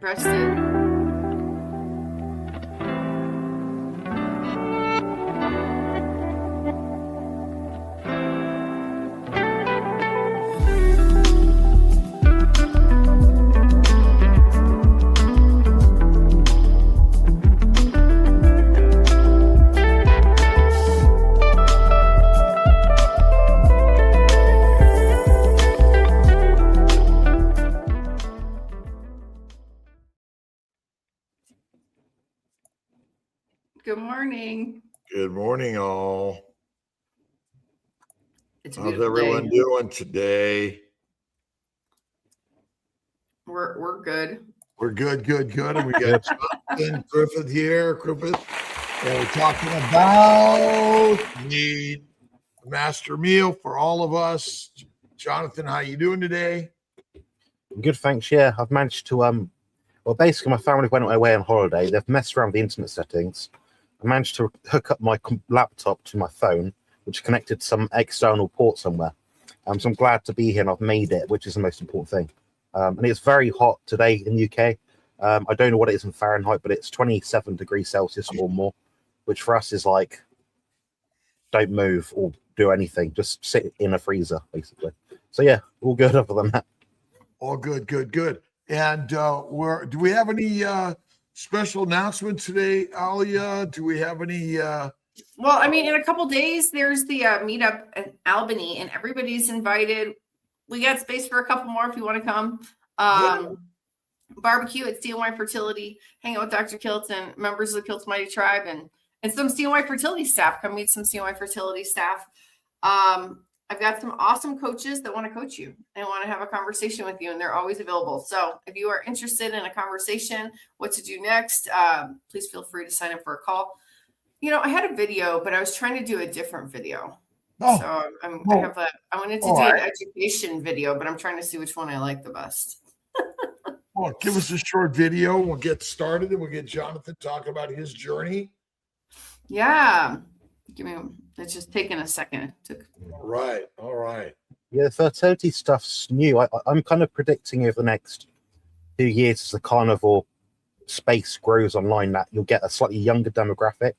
Preston. Good morning. Good morning, all. It's a How's beautiful everyone day. doing today? We're good. We're good. And we got Jonathan Griffith here, and we're talking about the master meal for all of us. Jonathan, how you doing today? Good, thanks. Yeah, I've managed to well, basically my family went away on holiday. They've messed around with the internet settings. I managed to hook up my laptop to my phone, which connected to some external port somewhere. So I'm glad to be here, and I've made it, which is the most important thing. And it's very hot today in the UK. I don't know what it is in Fahrenheit, but it's 27 degrees Celsius or more, which for us is like, don't move or do anything, just sit in a freezer, basically. So yeah, all good other than that. All good. And do we have any special announcements today, Alia? Do we have any? Well, I mean, in a couple days, there's the meetup in Albany, and everybody's invited. We got space for a couple more if you want to come. Barbecue at CNY Fertility, hang out with Dr. Kilton, members of the Kilton Mighty Tribe, and some CNY Fertility staff. Come meet some CNY Fertility staff. I've got some awesome coaches that want to coach you and want to have a conversation with you, and they're always available. So if you are interested in a conversation, what to do next, please feel free to sign up for a call. You know, I had a video, but I was trying to do a different video. So I wanted to do an education video, but I'm trying to see which one I like the best. Well, give us a short video. We'll get started, and we'll get Jonathan talking about his journey. Yeah. It's just taking a second. All right. Yeah, the fertility stuff's new. I'm kind of predicting over the next 2 years as the carnivore space grows online that you'll get a slightly younger demographic.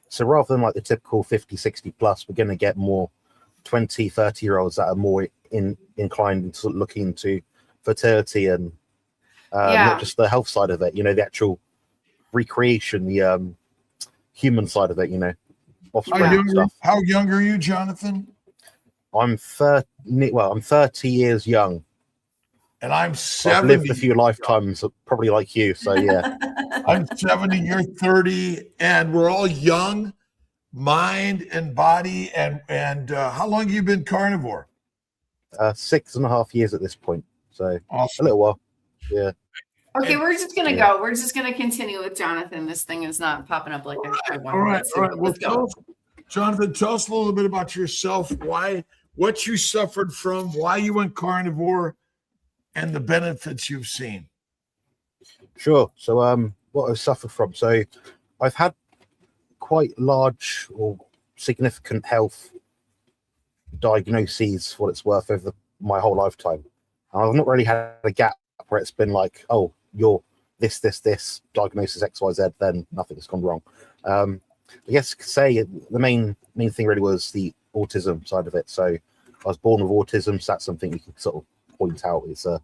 So rather than like the typical 50, 60 plus, we're going to get more 20, 30-year-olds that are more inclined into looking into fertility and not just the health side of it, you know, the actual recreation, the human side of it, you know. How young are you, Jonathan? I'm 30 years young. And I'm 70. I've lived a few lifetimes, probably like you, so yeah. I'm 70, you're 30, and we're all young, mind and body. And how long have you been carnivore? 6.5 years at this point, so awesome. A little while, yeah. Okay, we're just going to go. We're just going to continue with Jonathan. This thing is not popping up like I wanted. All right. Let's go. Jonathan, tell us a little bit about yourself, what you suffered from, why you went carnivore, and the benefits you've seen. Sure. So what I've suffered from. So I've had quite large or significant health diagnoses, for what it's worth, over my whole lifetime. I've not really had a gap where it's been like, oh, you're this diagnosis XYZ, then nothing's gone wrong. I guess you could say the main thing really was the autism side of it. So I was born with autism, so that's something you can sort of point out. It's a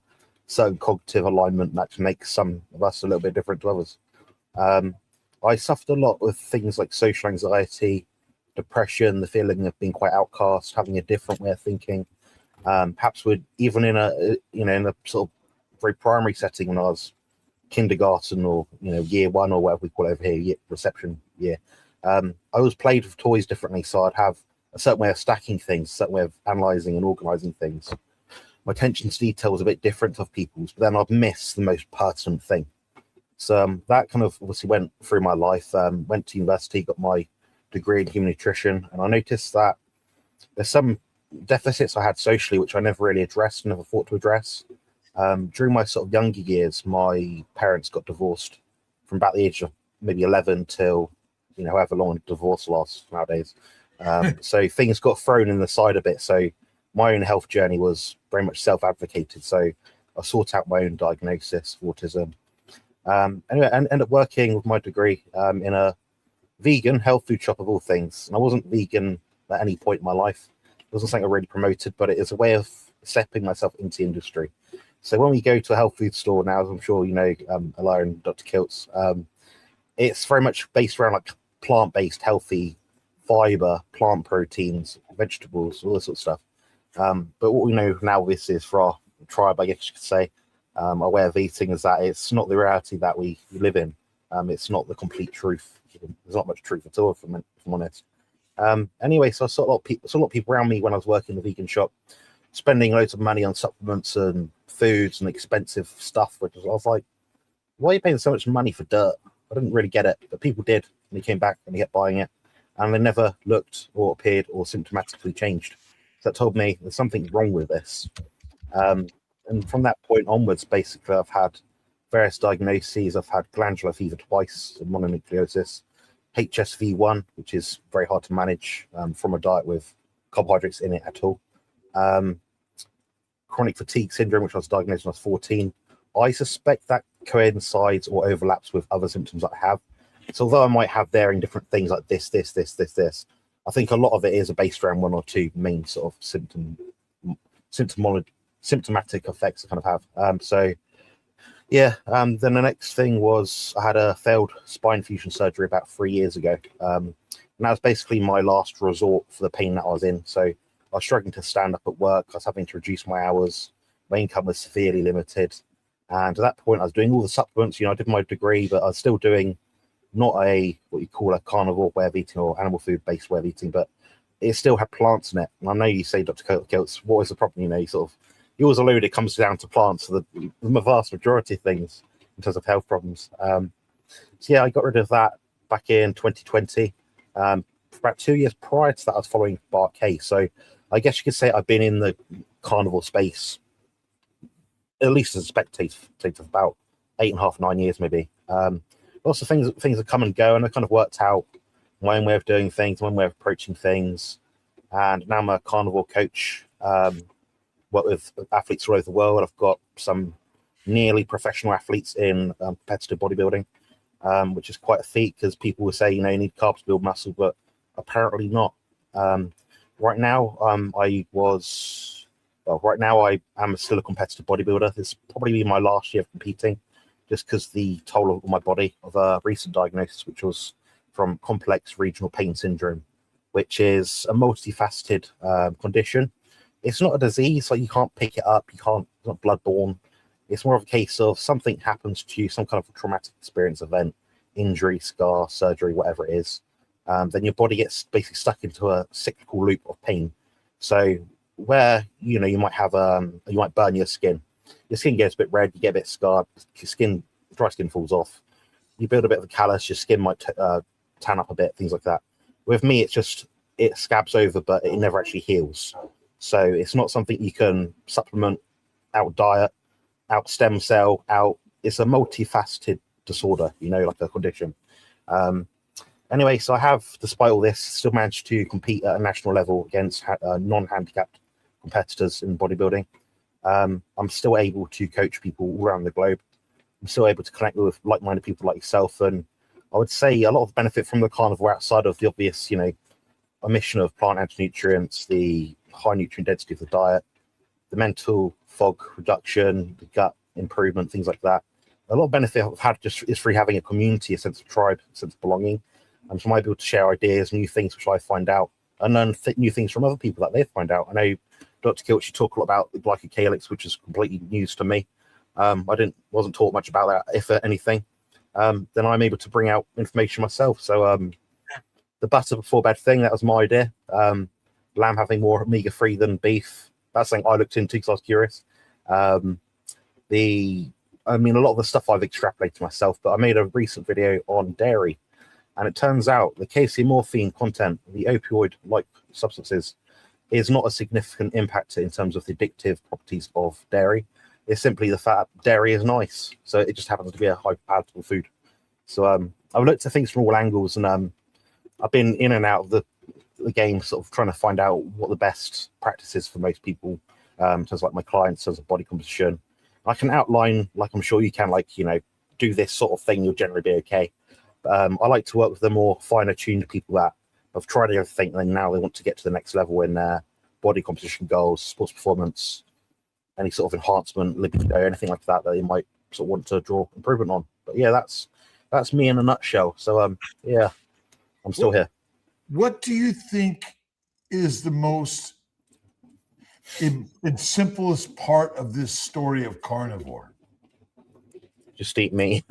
certain cognitive alignment that makes some of us a little bit different to others. I suffered a lot with things like social anxiety, depression, the feeling of being quite outcast, having a different way of thinking. Perhaps even in a sort of very primary setting when I was kindergarten or year one or whatever we call it over here, reception year. I was played with toys differently, so I'd have a certain way of stacking things, a certain way of analysing and organising things. My attention to detail was a bit different of people's, but then I'd miss the most pertinent thing. So that kind of obviously went through my life. Went to university, got my degree in human nutrition, and I noticed that there's some deficits I had socially which I never really addressed, never thought to address. During my sort of younger years, my parents got divorced from about the age of maybe 11 till however long divorce lasts nowadays. So things got thrown in the side a bit. So my own health journey was very much self-advocated. So I sought out my own diagnosis of autism. Anyway, and ended up working with my degree in a vegan health food shop of all things. And I wasn't vegan at any point in my life. It wasn't something I really promoted, but it is a way of stepping myself into the industry. So when we go to a health food store now, as I'm sure you know, Ella and Dr. Kiltz, it's very much based around like plant-based, healthy fiber, plant proteins, vegetables, all this sort of stuff. But what we know now, this is for our tribe, I guess you could say, our way of eating, is that it's not the reality that we live in. It's not the complete truth. There's not much truth at all, if I'm honest. Anyway, so I saw a lot of people around me when I was working in the vegan shop, spending loads of money on supplements and foods and expensive stuff, which I was like, why are you paying so much money for dirt? I didn't really get it, but people did, and they came back and they kept buying it, and they never looked or appeared or symptomatically changed. So that told me there's something wrong with this. And from that point onwards, basically, I've had various diagnoses. I've had glandular fever twice, mononucleosis, HSV1, which is very hard to manage from a diet with carbohydrates in it at all. Chronic fatigue syndrome, which I was diagnosed when I was 14. I suspect that coincides or overlaps with other symptoms that I have. So although I might have varying different things like this, I think a lot of it is based around one or two main sort of symptomatic effects I kind of have. So yeah, then the next thing was I had a failed spine fusion surgery about 3 years ago. And that was basically my last resort for the pain that I was in. So I was struggling to stand up at work. I was having to reduce my hours. My income was severely limited. And at that point, I was doing all the supplements. You know, I did my degree, but I was still doing not what you call a carnivore way of eating or animal food-based way of eating, but it still had plants in it. And I know you say, Dr. Kiltz, what is the problem? You know, you always allude it comes down to plants, so the vast majority of things in terms of health problems. So yeah, I got rid of that back in 2020. For about 2 years prior to that, I was following Bart K. So I guess you could say I've been in the carnivore space, at least as a spectator, for about 8.5, 9 years maybe. Lots of things have come and go, and I kind of worked out my own way of doing things, my own way of approaching things. And now I'm a carnivore coach. Work with athletes all over the world. I've got some nearly professional athletes in competitive bodybuilding, which is quite a feat because people will say, you know, you need carbs to build muscle, but apparently not. Right now, I am still a competitive bodybuilder. This will probably be my last year of competing, just because the toll on my body of a recent diagnosis, which was from complex regional pain syndrome, which is a multifaceted condition. It's not a disease, like you can't pick it up, it's not bloodborne. It's more of a case of something happens to you, some kind of traumatic experience, event, injury, scar, surgery, whatever it is. Then your body gets basically stuck into a cyclical loop of pain. So where, you know, you might burn your skin gets a bit red, you get a bit scarred, dry skin falls off. You build a bit of a callus, your skin might tan up a bit, things like that. With me, it scabs over, but it never actually heals. So it's not something you can supplement, out diet, out stem cell, it's a multifaceted disorder, you know, like a condition. Anyway, so I have, despite all this, still managed to compete at a national level against non-handicapped competitors in bodybuilding. I'm still able to coach people all around the globe. I'm still able to connect with like-minded people like yourself. And I would say a lot of benefit from the carnivore, outside of the obvious, you know, omission of plant anti-nutrients, the high nutrient density of the diet, the mental fog reduction, the gut improvement, things like that. A lot of benefit I've had just is through having a community, a sense of tribe, a sense of belonging. And so I'm able to share ideas, new things which I find out, and learn new things from other people that they find out. I know, Dr. Kiltz, you talk a lot about the glycocalyx, which is completely news to me. I wasn't taught much about that, if anything. Then I'm able to bring out information myself. So the butter before bed thing, that was my idea. Lamb having more omega-3 than beef, that's something I looked into because I was curious. A lot of the stuff I've extrapolated myself, but I made a recent video on dairy, and it turns out the casein content, the opioid-like substances, is not a significant impactor in terms of the addictive properties of dairy. It's simply the fact that dairy is nice, so it just happens to be a high palatable food. So I've looked at things from all angles, and I've been in and out of the game, sort of trying to find out what the best practice is for most people, in terms of like my clients, in terms of body composition. I can outline, like I'm sure you can, like, you know, do this sort of thing, you'll generally be okay. I like to work with the more finer tuned people that have tried everything and now they want to get to the next level in their body composition goals, sports performance, any sort of enhancement, libido, anything like that they might sort of want to draw improvement on. But yeah, that's me in a nutshell. So yeah, I'm still here. What do you think is the most and simplest part of this story of carnivore? Just eat meat.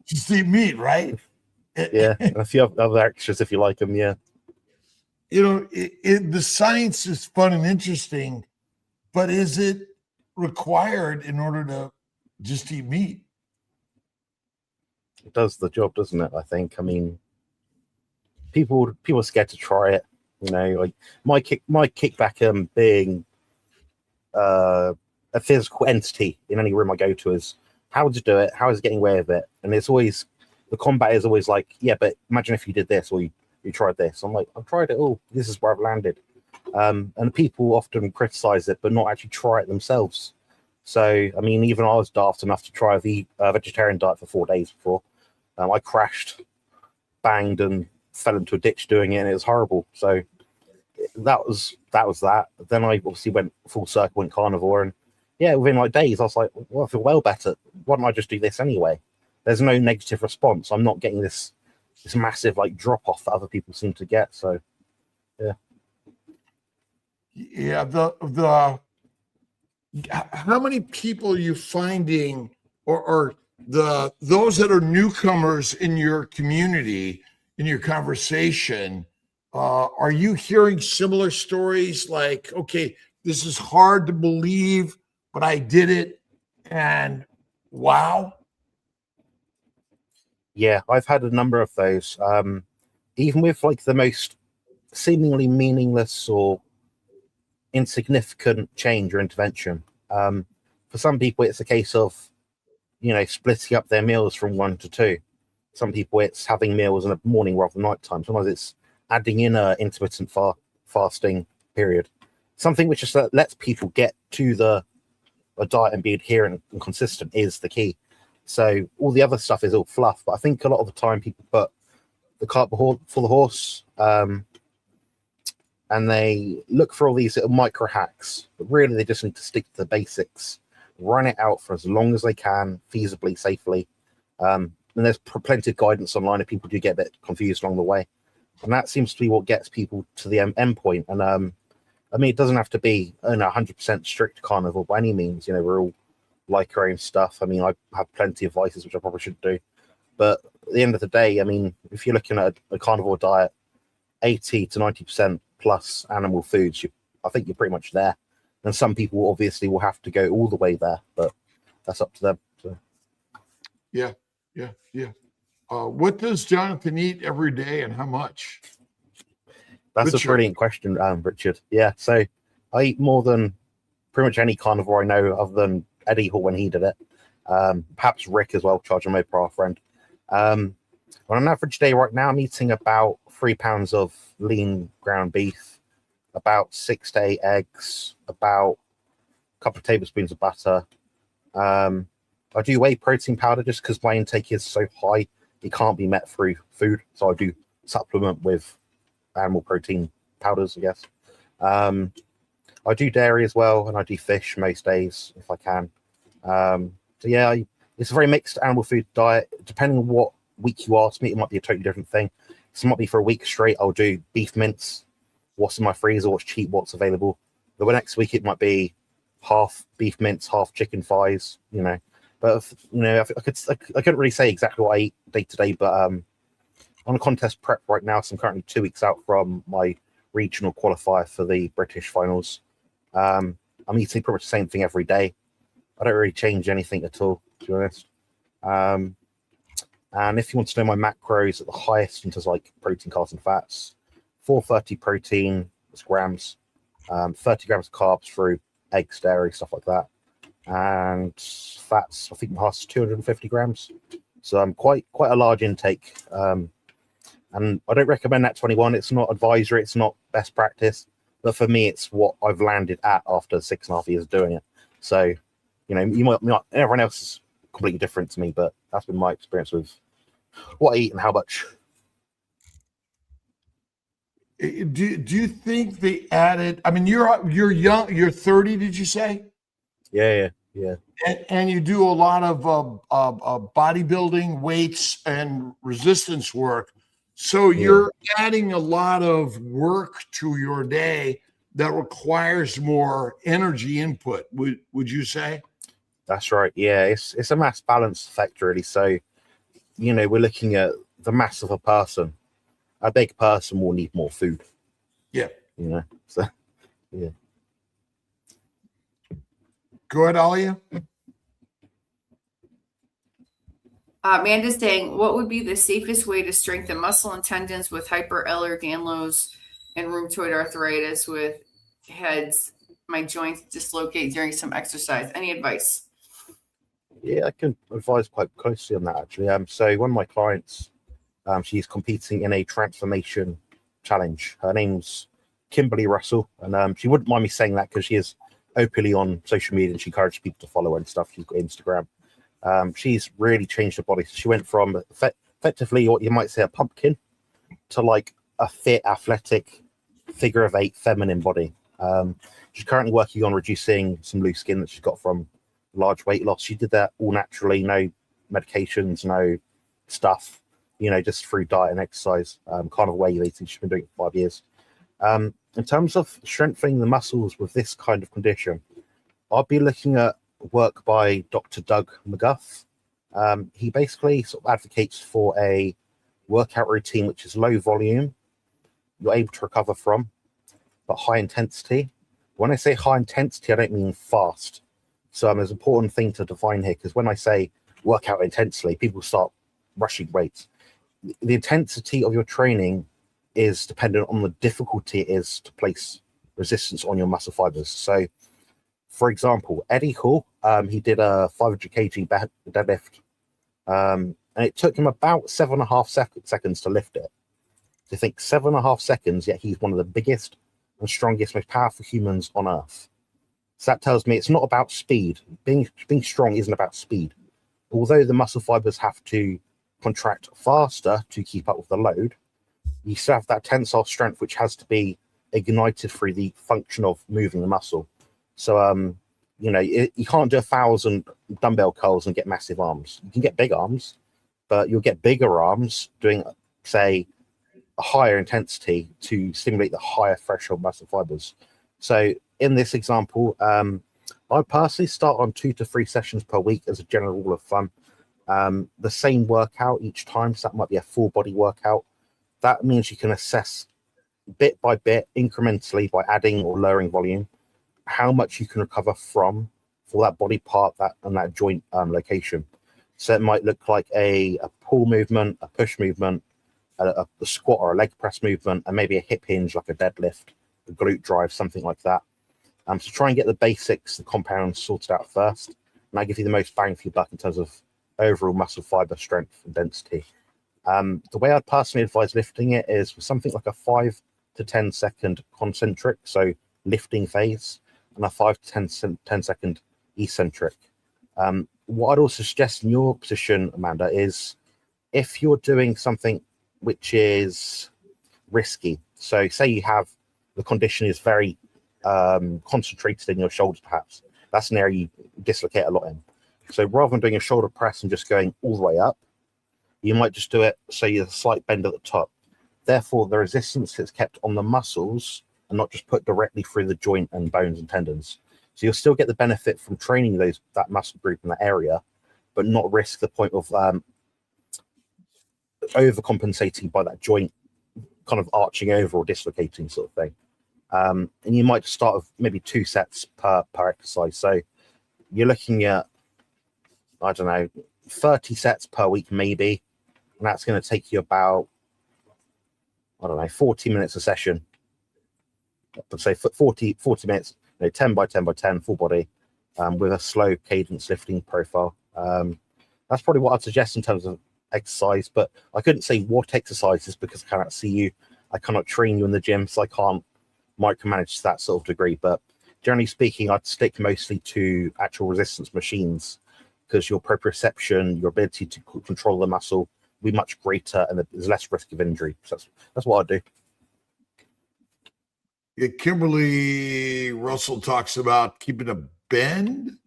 Just eat meat, right? Yeah, and a few other extras if you like them. Yeah. You know, the science is fun and interesting, but is it required in order to just eat meat? It does the job, doesn't it? I think. I mean, people are scared to try it. You know, like my kickback being a physical entity in any room I go to is how to do it, how is getting away with it, and it's always the combat is always like, yeah, but imagine if you did this or you tried this. I'm like, I've tried it all. This is where I've landed. And people often criticize it, but not actually try it themselves. So, I mean, even I was daft enough to try the vegetarian diet for 4 days before. I crashed, banged, and fell into a ditch doing it, and it was horrible. So that was that. Then I obviously went full circle, went carnivore, and yeah, within like days, I was like, well, I feel well better. Why don't I just do this anyway? There's no negative response. I'm not getting this massive like drop off that other people seem to get. So yeah, how many people are you finding or those that are newcomers in your community, in your conversation, are you hearing similar stories like, okay, this is hard to believe, but I did it and wow? yeah, I've had a number of those. Even with like the most seemingly meaningless or insignificant change or intervention. For some people, it's a case of, you know, splitting up their meals from 1 to 2. Some people, it's having meals in the morning rather than nighttime. Sometimes it's adding in a intermittent fasting period. Something which just lets people get to a diet and be adherent and consistent is the key. So all the other stuff is all fluff, but I think a lot of the time people put the cart before the horse, and they look for all these little micro hacks, but really they just need to stick to the basics, run it out for as long as they can, feasibly, safely. And there's plenty of guidance online if people do get a bit confused along the way. And that seems to be what gets people to the end point. And I mean, it doesn't have to be 100% strict carnivore by any means. You know, we're all like our own stuff. I mean, I have plenty of vices, which I probably shouldn't do. But at the end of the day, I mean, if you're looking at a carnivore diet, 80 to 90% plus animal foods, I think you're pretty much there. And some people obviously will have to go all the way there, but that's up to them. So. Yeah. What does Jonathan eat every day and how much? That's a brilliant question, Richard. Yeah, so I eat more than pretty much any carnivore I know other than Eddie Hall when he did it. Perhaps Rick as well, Charge and our friend. On an average day right now, I'm eating about 3 pounds of lean ground beef, about 6 to 8 eggs, about a couple of tablespoons of butter. I do whey protein powder just because my intake is so high, it can't be met through food. So I do supplement with animal protein powders, I guess. I do dairy as well, and I do fish most days if I can. So yeah, it's a very mixed animal food diet. Depending on what week you ask me, it might be a totally different thing. So it might be for a week straight, I'll do beef mince, what's in my freezer, what's cheap, what's available. The next week it might be half beef mince, half chicken thighs, you know. But you know, I couldn't really say exactly what I eat day to day, but on a contest prep right now, so I'm currently 2 weeks out from my regional qualifier for the British finals. I'm eating pretty much the same thing every day. I don't really change anything at all, to be honest. And if you want to know my macros at the highest in terms of like protein, carbs, and fats, 430 protein grams, 30 grams of carbs through eggs, dairy, stuff like that. And fats, I think my highest is 250 grams. So I'm quite a large intake. And I don't recommend that 21. It's not advisory, it's not best practice. But for me, it's what I've landed at after 6.5 years doing it. So, you know, you might everyone else is completely different to me, but that's been my experience with what I eat and how much. Do you think they added? I mean, you're young. You're 30. Did you say? Yeah. And you do a lot of bodybuilding, weights, and resistance work. So you're adding a lot of work to your day that requires more energy input. Would you say? That's right. Yeah, it's a mass balance effect, really. So, we're looking at the mass of a person. A big person will need more food. Yeah. So yeah. Go ahead, Alia. Amanda's saying, what would be the safest way to strengthen muscle and tendons with hyper-Ehlers-Danlos and rheumatoid arthritis with heads? My joints dislocate during some exercise. Any advice? Yeah, I can advise quite closely on that, actually. So one of my clients, she's competing in a transformation challenge. Her name's Kimberly Russell, and she wouldn't mind me saying that because she is openly on social media and she encourages people to follow her and stuff. She's got Instagram. She's really changed her body. She went from effectively what you might say a pumpkin to like a fit, athletic, figure of 8 feminine body. She's currently working on reducing some loose skin that she's got from large weight loss. She did that all naturally, no medications, no stuff, just through diet and exercise, kind of way eating. She's been doing it for 5 years. In terms of strengthening the muscles with this kind of condition, I'll be looking at work by Dr. Doug McGuff. He basically sort of advocates for a workout routine which is low volume, you're able to recover from, but high intensity. When I say high intensity, I don't mean fast. So there's an important thing to define here, because when I say work out intensely, people start rushing weights. The intensity of your training is dependent on the difficulty it is to place resistance on your muscle fibers. So, for example, Eddie Hall, he did a 500 kg deadlift, and it took him about 7.5 seconds to lift it. To think 7.5 seconds, yet he's one of the biggest and strongest, most powerful humans on earth. So that tells me it's not about speed. Being strong isn't about speed. Although the muscle fibers have to contract faster to keep up with the load, you still have that tensile strength which has to be ignited through the function of moving the muscle. So, you can't do 1,000 dumbbell curls and get massive arms. You can get big arms, but you'll get bigger arms doing, say, a higher intensity to stimulate the higher threshold muscle fibers. So in this example, I personally start on 2 to 3 sessions per week as a general rule of thumb. The same workout each time, so that might be a full body workout. That means you can assess bit by bit, incrementally, by adding or lowering volume, how much you can recover from for that body part and that joint location. So it might look like a pull movement, a push movement, a squat or a leg press movement, and maybe a hip hinge like a deadlift, a glute drive, something like that. So try and get the basics, the compounds sorted out first, and that gives you the most bang for your buck in terms of overall muscle fiber strength and density. The way I'd personally advise lifting it is with something like a 5 to 10 second concentric, so lifting phase, and a 5 to 10 second eccentric. What I'd also suggest in your position, Amanda, is if you're doing something which is risky, so say you have the condition is very concentrated in your shoulders, perhaps that's an area you dislocate a lot in. So rather than doing a shoulder press and just going all the way up, you might just do it so you have a slight bend at the top. Therefore, the resistance is kept on the muscles and not just put directly through the joint and bones and tendons. So you'll still get the benefit from training that muscle group in that area, but not risk the point of overcompensating by that joint kind of arching over or dislocating sort of thing. And you might just start with maybe 2 sets per exercise. So you're looking at, 30 sets per week maybe, and that's going to take you about 40 minutes a session. I'd say 40 minutes, 10 by 10 by 10 full body, with a slow cadence lifting profile. That's probably what I'd suggest in terms of exercise, but I couldn't say what exercises because I cannot see you. I cannot train you in the gym, so I can't micromanage to that sort of degree. But generally speaking, I'd stick mostly to actual resistance machines because your proprioception, your ability to control the muscle will be much greater, and there's less risk of injury. So that's what I do. Yeah, Kimberly Russell talks about keeping a bend.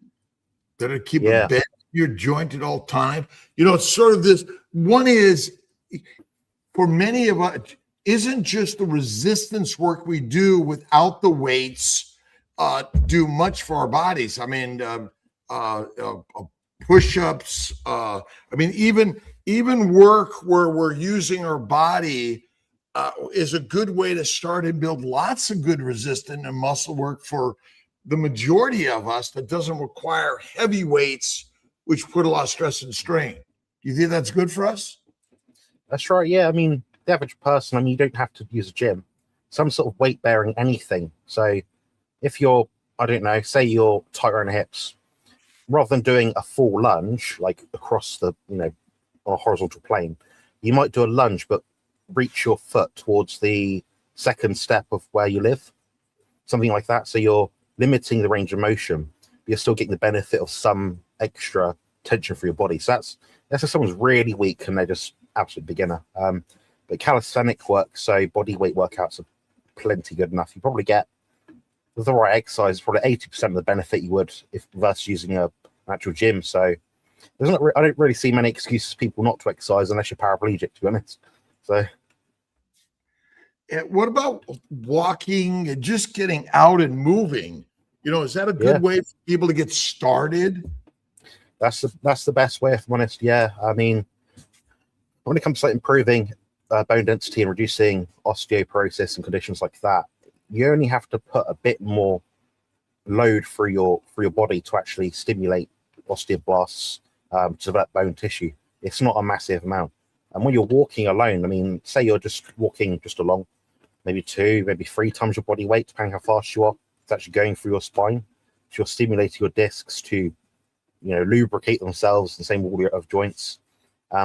That it keep a bend in your joint at all time. You know, it's sort of this. One is for many of us, isn't just the resistance work we do without the weights do much for our bodies. I mean, push-ups. I mean, even work where we're using our body is a good way to start and build lots of good resistance and muscle work for the majority of us that doesn't require heavy weights, which put a lot of stress and strain. Do you think that's good for us? That's right. Yeah. I mean, the average person, I mean, you don't have to use a gym, some sort of weight bearing anything. So if you're, I don't know, say you're tight around the hips, rather than doing a full lunge, like across the, on a horizontal plane, you might do a lunge, but reach your foot towards the second step of where you live, something like that. So you're limiting the range of motion, but you're still getting the benefit of some extra tension for your body. So that's if someone's really weak and they're just absolute beginner. But calisthenic work, so body weight workouts are plenty good enough. You probably get, with the right exercise, probably 80% of the benefit you would if versus using an actual gym. So I don't really see many excuses for people not to exercise unless you're paraplegic, to be honest. So. What about walking and just getting out and moving? Is that a good way for people to get started? That's the best way, if I'm honest. Yeah, I mean, when it comes to improving bone density and reducing osteoporosis and conditions like that, you only have to put a bit more load for your body to actually stimulate osteoblasts to develop bone tissue. It's not a massive amount. And when you're walking alone, I mean, say you're just walking just along, maybe 2, maybe 3 times your body weight, depending how fast you are, it's actually going through your spine. So you're stimulating your discs to, lubricate themselves, the same order of joints.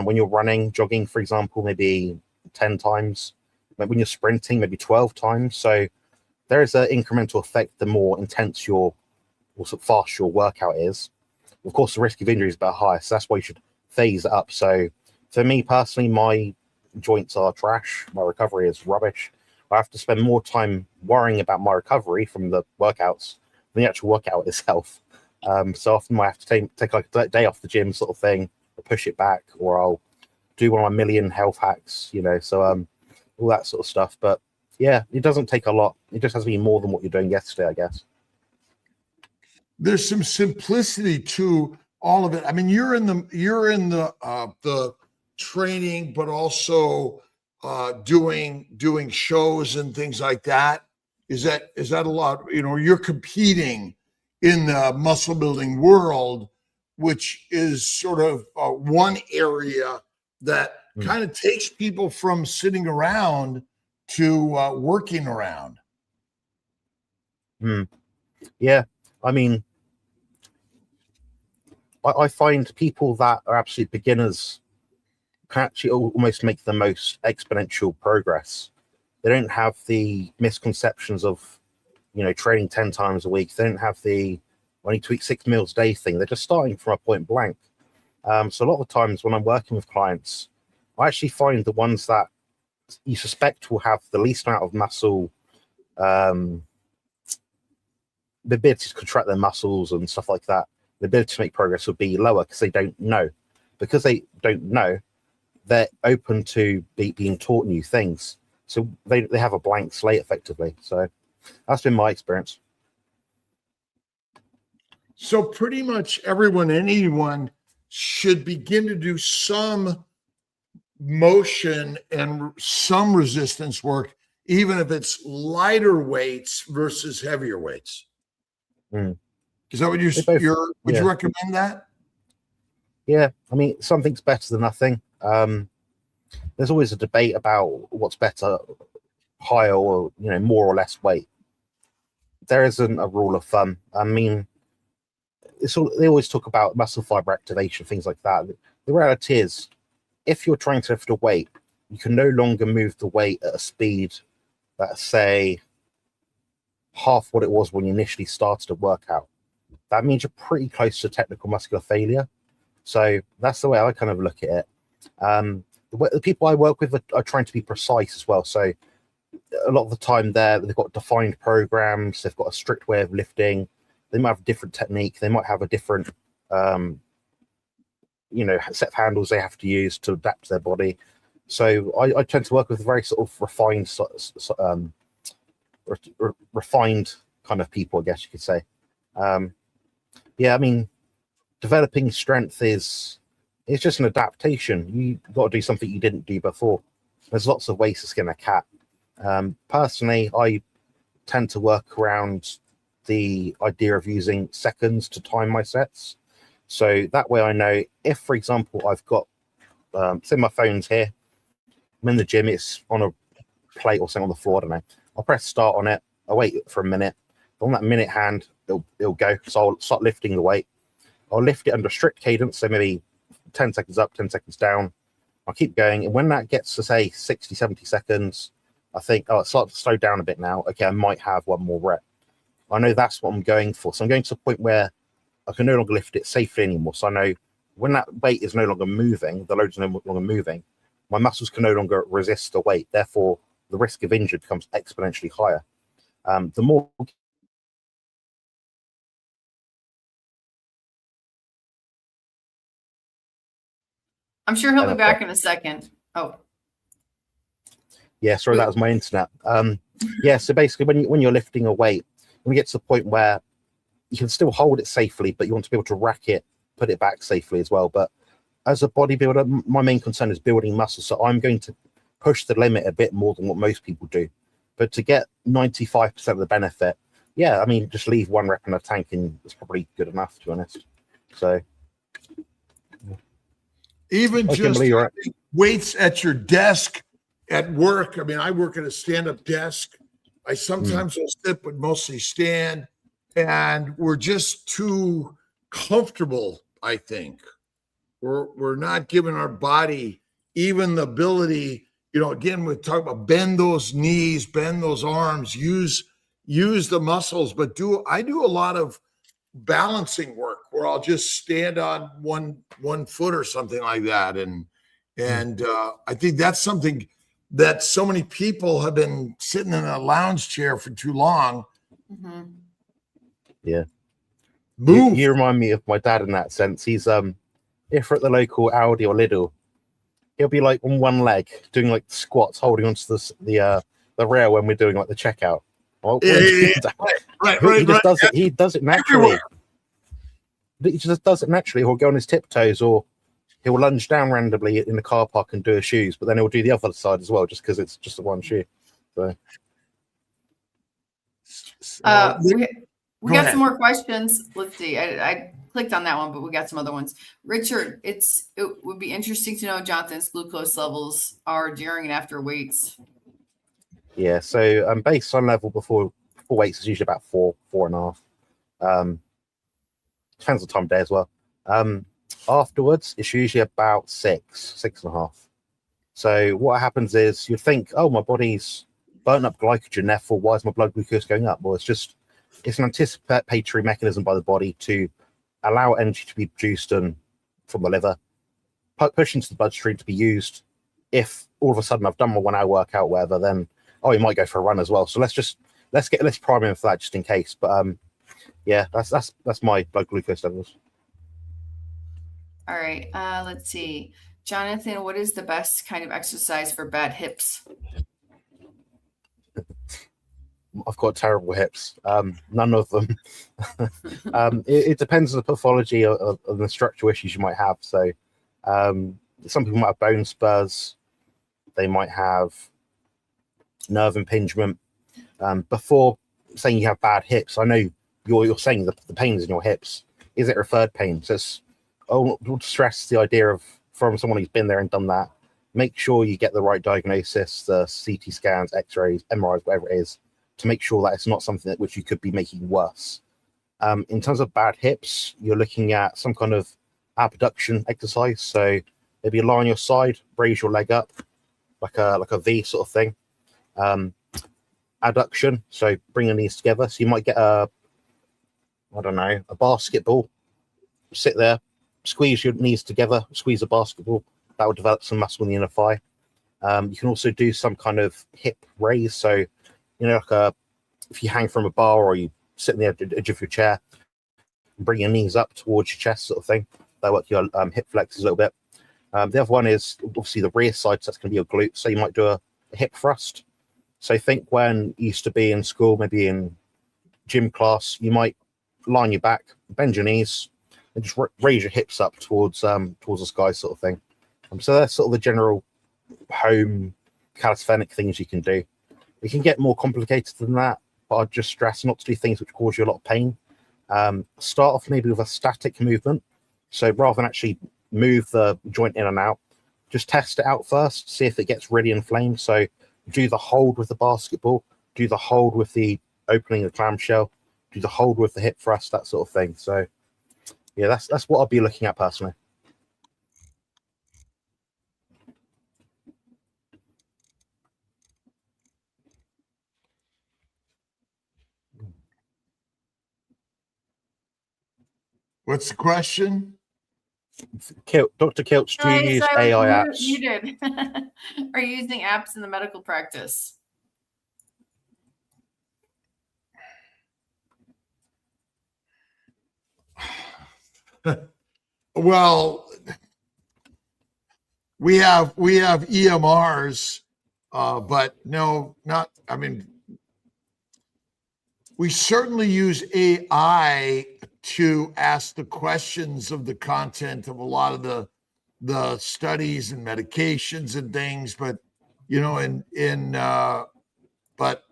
When you're running, jogging, for example, maybe 10 times. When you're sprinting, maybe 12 times. So there is an incremental effect the more intense or fast your workout is. Of course, the risk of injury is about higher, so that's why you should phase it up. So for me personally, my joints are trash. My recovery is rubbish. I have to spend more time worrying about my recovery from the workouts than the actual workout itself. So often I have to take like a day off the gym sort of thing, or push it back, or I'll do one of my million health hacks, so all that sort of stuff. But yeah, it doesn't take a lot. It just has to be more than what you're doing yesterday, I guess. There's some simplicity to all of it. I mean, you're in the training, but also doing shows and things like that. Is that a lot? You're competing in the muscle building world, which is sort of one area that kind of takes people from sitting around to working around. Yeah, I mean, I find people that are absolute beginners can actually almost make the most exponential progress. They don't have the misconceptions of, training 10 times a week. They don't have the I need to eat 6 meals a day thing. They're just starting from a point blank. So a lot of the times when I'm working with clients, I actually find the ones that you suspect will have the least amount of muscle, the ability to contract their muscles and stuff like that, the ability to make progress will be lower because they don't know. Because they don't know, they're open to being taught new things. So they have a blank slate effectively. So that's been my experience. So pretty much anyone should begin to do some motion and some resistance work, even if it's lighter weights versus heavier weights. Is that what would you recommend that? Yeah, I mean, something's better than nothing. There's always a debate about what's better, higher or more or less weight. There isn't a rule of thumb. I mean, they always talk about muscle fiber activation, things like that. The reality is, if you're trying to lift a weight, you can no longer move the weight at a speed that's, say, half what it was when you initially started a workout. That means you're pretty close to technical muscular failure. So that's the way I kind of look at it. The people I work with are trying to be precise as well. So a lot of the time they've got defined programs, they've got a strict way of lifting, they might have a different technique, they might have a different set of handles they have to use to adapt to their body. So I tend to work with very sort of refined kind of people, I guess you could say. I mean, developing strength it's just an adaptation. You got to do something you didn't do before. There's lots of ways to skin a cat. Personally, I tend to work around the idea of using seconds to time my sets. So that way I know if, for example, I've got, say my phone's here, I'm in the gym, it's on a plate or something on the floor, I don't know. I'll press start on it, I'll wait for a minute. On that minute hand, it'll go. So I'll start lifting the weight. I'll lift it under strict cadence, so maybe 10 seconds up, 10 seconds down. I'll keep going. And when that gets to, say, 60, 70 seconds, I think, it's starting to slow down a bit now. Okay, I might have one more rep. I know that's what I'm going for. So I'm going to the point where I can no longer lift it safely anymore. So I know when that weight is no longer moving, the load is no longer moving, my muscles can no longer resist the weight. Therefore, the risk of injury becomes exponentially higher. The more... I'm sure he'll be back in a second. Oh. Yeah, sorry, that was my internet. So basically when you're lifting a weight, when you get to the point where you can still hold it safely, but you want to be able to rack it, put it back safely as well. But as a bodybuilder, my main concern is building muscle. So I'm going to push the limit a bit more than what most people do. But to get 95% of the benefit, I mean, just leave one rep in a tank and it's probably good enough, to be honest. So even just right. weights at your desk at work. I mean, I work at a stand-up desk. I sometimes will sit, but mostly stand. And we're just too comfortable, I think. We're not giving our body even the ability, again, we talk about bend those knees, bend those arms, use the muscles, but I do a lot of balancing work where I'll just stand on one foot or something like that. And I think that's something that so many people have been sitting in a lounge chair for too long. Mm-hmm. Yeah. Move. You remind me of my dad in that sense. He's if we're at the local Aldi or Lidl, he'll be like on one leg doing like squats, holding onto the rail when we're doing like the checkout. Right. He just does it. He does it naturally. He just does it naturally. He'll go on his tiptoes, or he'll lunge down randomly in the car park and do his shoes. But then he'll do the other side as well, just because it's just the one shoe. So. We got some more questions. Let's see. I clicked on that one, but we got some other ones. Richard, it would be interesting to know Jonathan's glucose levels are during and after weights. Yeah, so baseline level before weights is usually about 4.5. Depends on time of day as well. Afterwards, it's usually about 6.5. So what happens is you think, oh, my body's burnt up glycogen, therefore why is my blood glucose going up? Well, it's an anticipatory mechanism by the body to allow energy to be produced from the liver, push into the bloodstream to be used. If all of a sudden I've done my 1 hour workout, whatever, then you might go for a run as well. So let's prime him for that just in case. But that's my blood glucose levels. All right. Let's see. Jonathan, what is the best kind of exercise for bad hips? I've got terrible hips. None of them. It depends on the pathology of the structural issues you might have. So some people might have bone spurs. They might have nerve impingement. Before saying you have bad hips, I know you're saying the pains in your hips. Is it referred pain? So I'll stress the idea of, from someone who's been there and done that, make sure you get the right diagnosis, the CT scans, x-rays, MRIs, whatever it is, to make sure that it's not something that which you could be making worse. In terms of bad hips, you're looking at some kind of abduction exercise. So maybe lie on your side, raise your leg up, like a V sort of thing. Adduction, so bringing these together. So you might get a basketball, sit there, squeeze your knees together, squeeze a basketball. That will develop some muscle in the inner thigh. You can also do some kind of hip raise. So, if you hang from a bar or you sit on the edge of your chair, bring your knees up towards your chest, sort of thing. That work your hip flexors a little bit. The other one is obviously the rear side, so that's going to be your glutes. So you might do a hip thrust. So think when you used to be in school, maybe in gym class, you might line your back, bend your knees, and just raise your hips up towards the sky, sort of thing. So that's sort of the general home calisthenic things you can do. It can get more complicated than that, but I'd just stress not to do things which cause you a lot of pain. Start off maybe with a static movement. So rather than actually move the joint in and out, just test it out first, see if it gets really inflamed. So do the hold with the basketball, do the hold with the opening of the clamshell, do the hold with the hip thrust, that sort of thing. So yeah, that's what I'll be looking at personally. What's the question? Dr. Kilch, do you use AI apps? You did. Are you using apps in the medical practice? Well, we have EMRs, but no, not. I mean, we certainly use AI to ask the questions of the content of a lot of the studies and medications and things, but but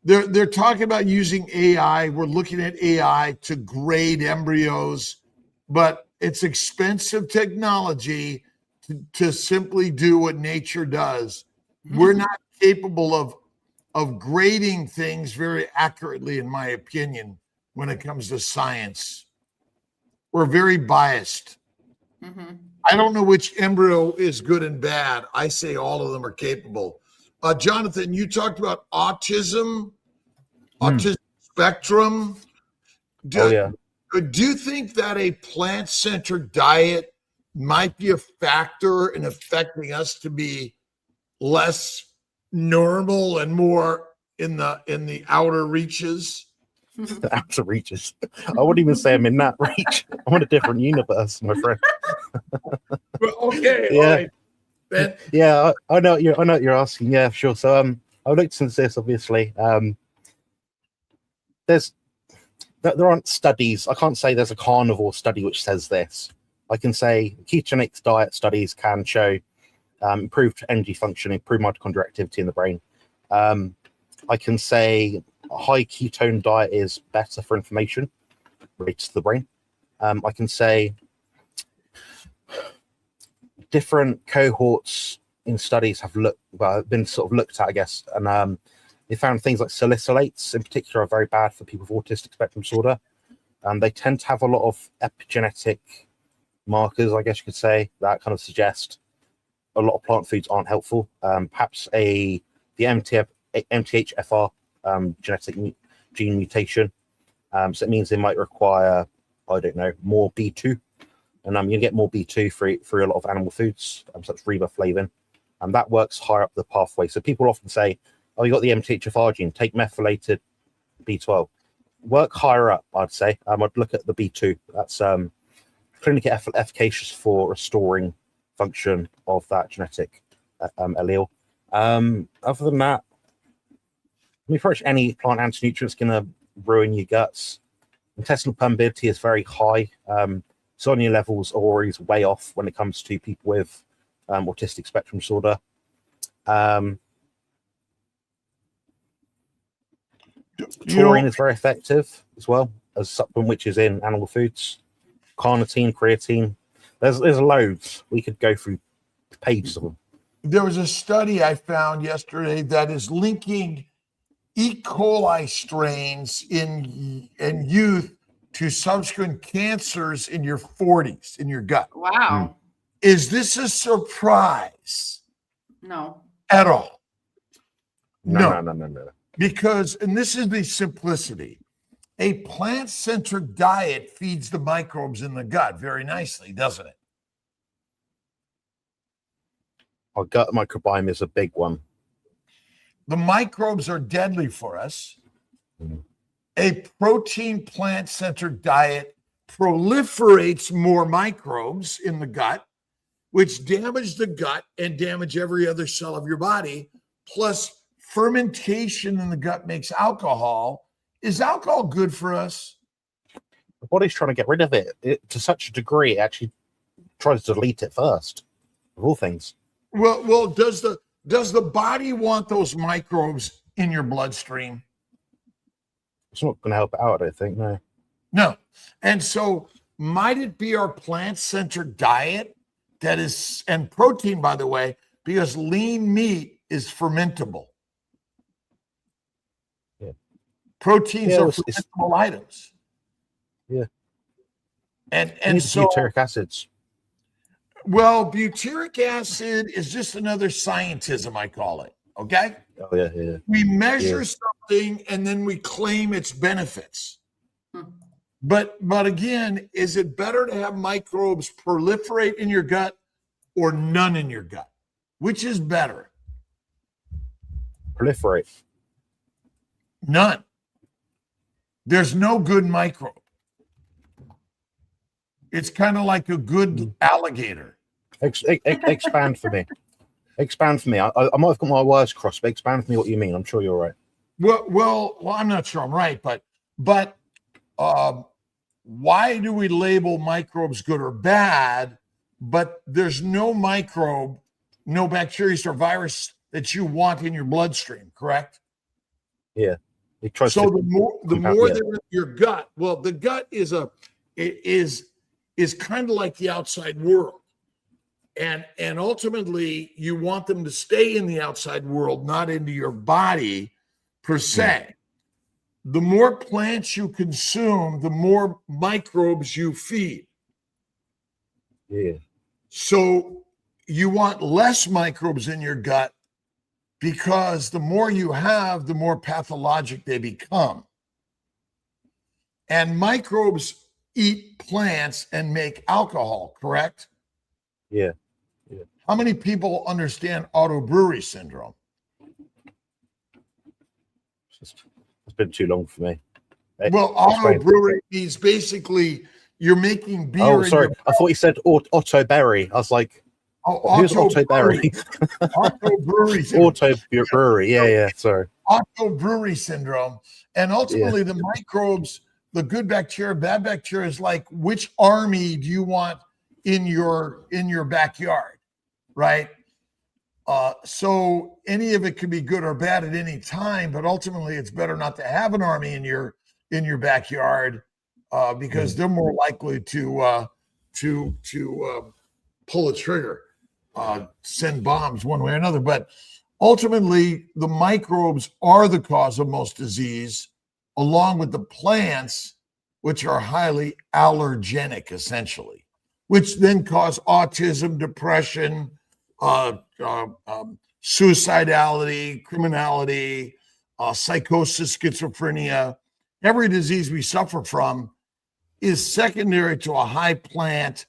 they're talking about using AI. We're looking at AI to grade embryos, but it's expensive technology to simply do what nature does. We're not capable of grading things very accurately, in my opinion, when it comes to science. We're very biased. Mm-hmm. I don't know which embryo is good and bad. I say all of them are capable. Jonathan, you talked about autism spectrum. Do you think that a plant-centered diet might be a factor in affecting us to be less normal and more in the outer reaches? The outer reaches. I wouldn't even say I'm in that reach. I'm in a different universe, my friend. Well, okay, yeah. all right. Ben? Yeah, I know what you're asking. Yeah, sure. So I looked into this, obviously. There aren't studies. I can't say there's a carnivore study which says this. I can say ketogenic diet studies can show improved energy function, improved mitochondrial activity in the brain. I can say a high ketone diet is better for inflammation rates to the brain. I can say different cohorts in studies have been sort of looked at, I guess, and they found things like salicylates in particular are very bad for people with autistic spectrum disorder. They tend to have a lot of epigenetic markers, I guess you could say, that kind of suggest a lot of plant foods aren't helpful. Perhaps the MTHFR genetic gene mutation. So it means they might require, I don't know, more B2. And you get more B2 through a lot of animal foods, such as riboflavin. And that works higher up the pathway. So people often say, oh, you got the MTHFR gene, take methylated B12. Work higher up, I'd say. I'd look at the B2. That's clinically efficacious for restoring function of that genetic allele. Other than that, pretty much any plant anti-nutrient's going to ruin your guts. Intestinal permeability is very high. Sonia levels are always way off when it comes to people with autistic spectrum disorder. Taurine is very effective as well as a supplement which is in animal foods. Carnitine, creatine. There's loads. We could go through pages of them. There was a study I found yesterday that is linking E. coli strains in youth to subsequent cancers in your 40s, in your gut. Wow. Is this a surprise? No. At all? No. Because, and this is the simplicity, A plant-centered diet feeds the microbes in the gut very nicely, doesn't it? Our gut microbiome is a big one. The microbes are deadly for us. Mm. A protein plant-centered diet proliferates more microbes in the gut, which damage the gut and damage every other cell of your body. Plus, fermentation in the gut makes alcohol. Is alcohol good for us? The body's trying to get rid of it, to such a degree, it actually tries to delete it first, of all things. Well, does the body want those microbes in your bloodstream? It's not going to help it out, I think, no. No. And so might it be our plant-centered diet that is, and protein, by the way, because lean meat is fermentable. Yeah. Proteins Yeah, are it's fermentable items. Yeah. And so butyric acids. well, butyric acid is just another scientism, I call it. Okay. Oh yeah, yeah. We measure something and then we claim its benefits. But again, is it better to have microbes proliferate in your gut or none in your gut? Which is better? Proliferate. None. There's no good microbe. It's kind of like a good alligator. Expand for me. Expand for me. I might have got my wires crossed, but expand for me what you mean. I'm sure you're right. Well, I'm not sure I'm right, but why do we label microbes good or bad? But there's no microbe, no bacteria or virus that you want in your bloodstream, correct? Yeah. It tries so to the more they're in your gut, well, the gut is kind of like the outside world. And ultimately, you want them to stay in the outside world, not into your body per se. Yeah. The more plants you consume, the more microbes you feed. Yeah. So you want less microbes in your gut because the more you have, the more pathologic they become. And microbes eat plants and make alcohol, correct? Yeah. How many people understand autobrewery syndrome? It's been too long for me. Well, autobrewery means basically you're making beer. Oh, sorry. I thought you said Otto Berry. I was like, who's Otto Berry? Autobrewery syndrome. Autobrewery. Yeah. Sorry. Autobrewery syndrome. And ultimately, the microbes, the good bacteria, bad bacteria is like, which army do you want in your backyard? Right. So any of it could be good or bad at any time, but ultimately it's better not to have an army in your backyard because they're more likely to pull a trigger, send bombs one way or another. But ultimately, the microbes are the cause of most disease, along with the plants, which are highly allergenic, essentially, which then cause autism, depression, suicidality, criminality, psychosis, schizophrenia. Every disease we suffer from is secondary to a high plant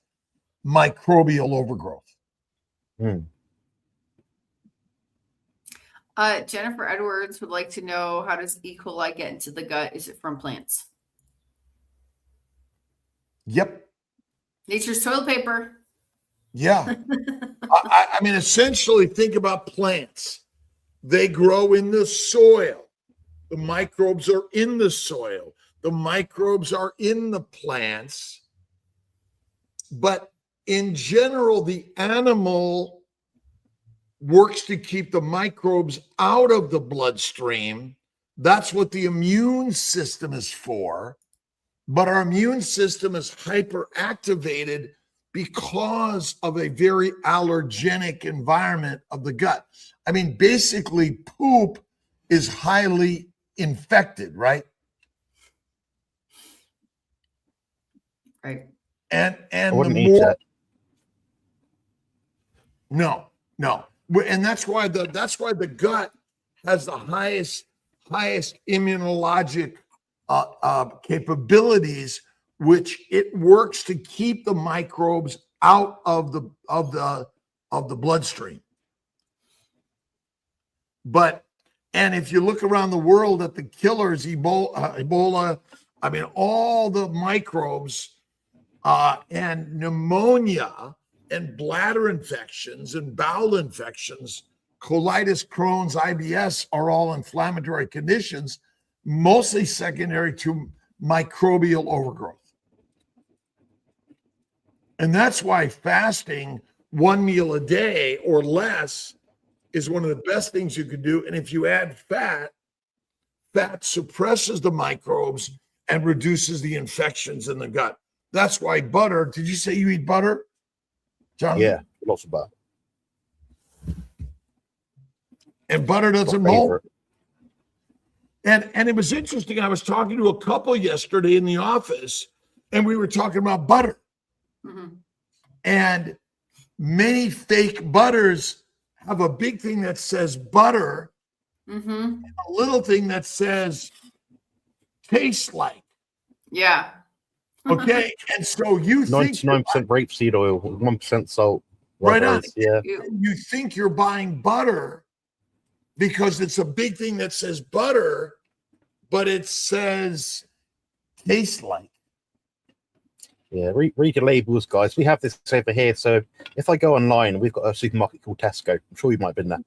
microbial overgrowth. Jennifer Edwards would like to know, how does E. coli get into the gut? Is it from plants? Yep. Nature's toilet paper. Yeah. I mean, essentially, think about plants. They grow in the soil. The microbes are in the soil. The microbes are in the plants. But in general, the animal works to keep the microbes out of the bloodstream. That's what the immune system is for. But our immune system is hyperactivated because of a very allergenic environment of the gut. I mean, basically, poop is highly infected, right? Right. And I wouldn't the eat more that. no, and that's why the gut has the highest immunologic capabilities, which it works to keep the microbes out of the bloodstream. And if you look around the world at the killers, Ebola, I mean, all the microbes and pneumonia and bladder infections and bowel infections, colitis, Crohn's, IBS are all inflammatory conditions, mostly secondary to microbial overgrowth. And that's why fasting 1 meal a day or less is one of the best things you could do. And if you add fat, fat suppresses the microbes and reduces the infections in the gut. That's why butter, did you say you eat butter, John? Yeah, lots of butter. And butter doesn't mold. And it was interesting. I was talking to a couple yesterday in the office, and we were talking about butter. Mm-hmm. And many fake butters have a big thing that says butter, Mm-hmm. and a little thing that says tastes like. Yeah. Okay. And so you think 99% rapeseed oil, 1% salt. Right on. Yeah. You think you're buying butter because it's a big thing that says butter, but it says tastes like. Yeah, read your labels, guys. We have this over here. So if I go online, we've got a supermarket called Tesco. I'm sure you might have been there.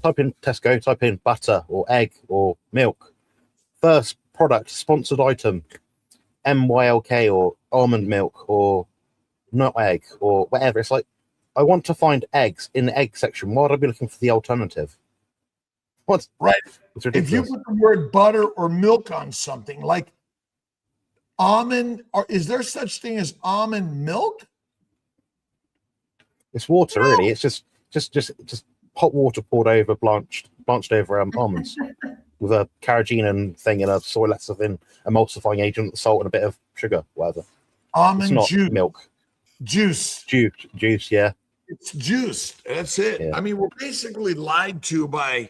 Type in Tesco, type in butter or egg or milk. First product, sponsored item, MYLK or almond milk or nut egg or whatever. It's like, I want to find eggs in the egg section. Why would I be looking for the alternative? What's right? It's ridiculous. If you put the word butter or milk on something like almond, or is there such thing as almond milk? It's water, really. It's just hot water poured over, blanched over almonds with a carrageenan thing and a soy lecithin emulsifying agent, salt, and a bit of sugar, whatever. Almond it's not juice. Milk. Juice. Juice, yeah. It's juice. That's it. Yeah. I mean, we're basically lied to by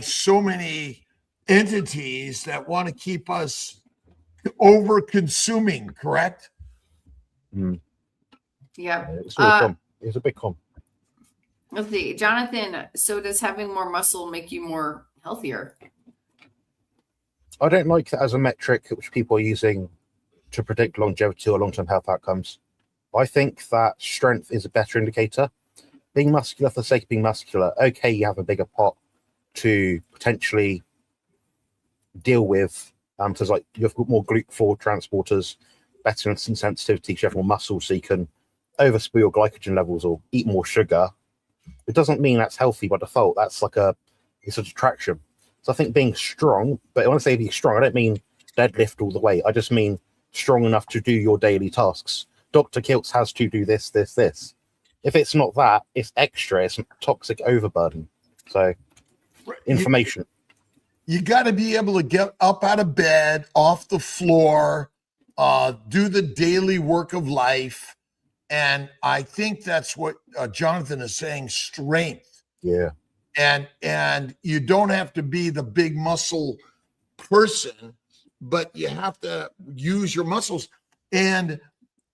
so many entities that want to keep us over consuming, correct? Mm. Yeah. It's all con. It's a big con. Let's see, Jonathan. So does having more muscle make you more healthier? I don't like that as a metric which people are using to predict longevity or long-term health outcomes. I think that strength is a better indicator. Being muscular for the sake of being muscular, okay, you have a bigger pot to potentially deal with, because like you've got more GLUT4 transporters, better insulin sensitivity, you have more muscle, so you can overspill your glycogen levels or eat more sugar. It doesn't mean that's healthy by default. That's like it's a detraction. So I think being strong, but when I say being strong, I don't mean deadlift all the way. I just mean strong enough to do your daily tasks. Dr. Kiltz has to do this. If it's not that, it's extra. It's toxic overburden. So information. You got to be able to get up out of bed, off the floor, do the daily work of life. And I think that's what Jonathan is saying, strength. Yeah. And you don't have to be the big muscle person, but you have to use your muscles. And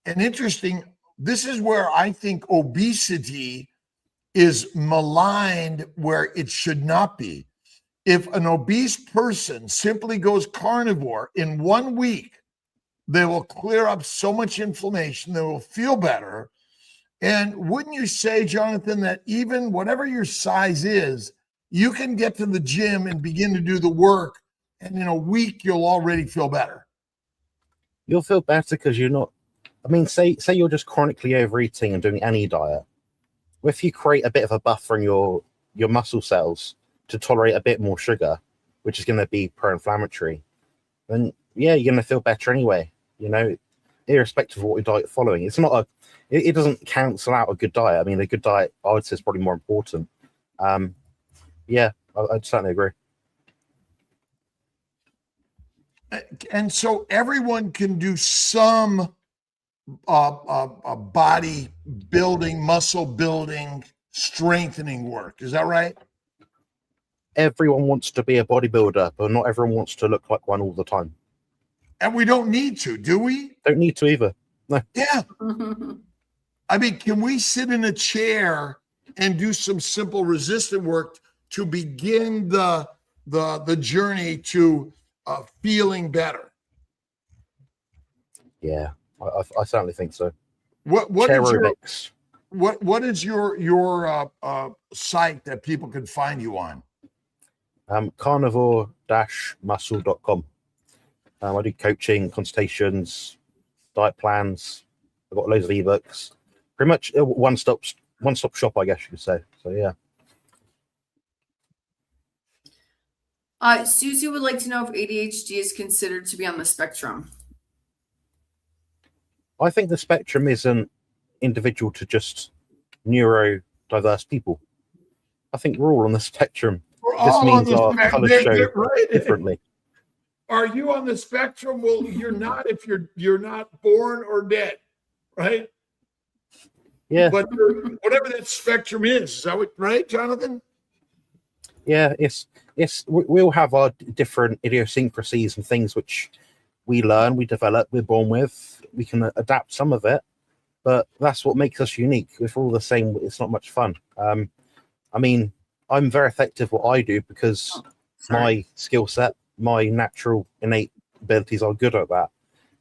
interesting, this is where I think obesity is maligned where it should not be. If an obese person simply goes carnivore in 1 week, they will clear up so much inflammation, they will feel better. And wouldn't you say, Jonathan, that even whatever your size is, you can get to the gym and begin to do the work, and in a week, you'll already feel better? You'll feel better because you're not, I mean, say you're just chronically overeating and doing any diet. If you create a bit of a buffer in your muscle cells to tolerate a bit more sugar, which is going to be pro-inflammatory, then yeah, you're going to feel better anyway, irrespective of what your diet following. It's not it doesn't cancel out a good diet. I mean, a good diet, I would say, is probably more important. Yeah, I'd certainly agree. And so everyone can do some body building, muscle building, strengthening work. Is that right? Everyone wants to be a bodybuilder, but not everyone wants to look like one all the time. And we don't need to, do we? Don't need to either. No. Yeah. I mean, can we sit in a chair and do some simple resistant work to begin the journey to feeling better? Yeah, I certainly think so. What Chair is your aerobics. what is your site that people can find you on? Carnivore-muscle.com. I do coaching, consultations, diet plans. I've got loads of ebooks. Pretty much a one-stop shop, I guess you could say. So yeah. Susie would like to know if ADHD is considered to be on the spectrum. I think the spectrum isn't individual to just neurodiverse people. I think we're all on the spectrum. We're This all means on the our spectrum, colours show right? differently. Are you on the spectrum? Well, you're not if you're not born or dead, right? Yeah. But whatever that spectrum is that what, right, Jonathan? Yeah, it's we all have our different idiosyncrasies and things which we learn, we develop, we're born with. We can adapt some of it, but that's what makes us unique. If we're all the same, it's not much fun. I mean, I'm very effective at what I do because my skill set, my natural innate abilities are good at that.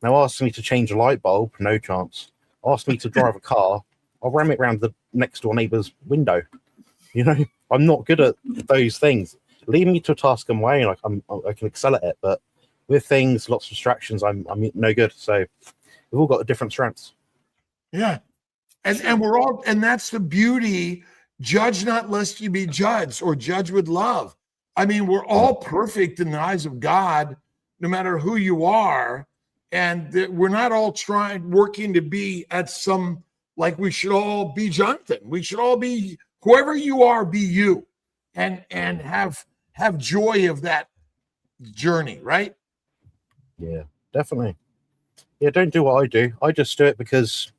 Now, ask me to change a light bulb, no chance. Ask me to drive a car, I'll ram it around the next door neighbor's window. You know, I'm not good at those things. Leave me to a task on my own, I can excel at it, but with things, lots of distractions, I'm no good. So we've all got different strengths. Yeah. And we're all, and that's the beauty. Judge not lest you be judged, or judge with love. I mean, we're all perfect in the eyes of God, no matter who you are. And we're not all working to be at some, like we should all be Jonathan. We should all be, whoever you are, be you, and have joy of that journey, right? Yeah, definitely. Yeah, don't do what I do. I just do it because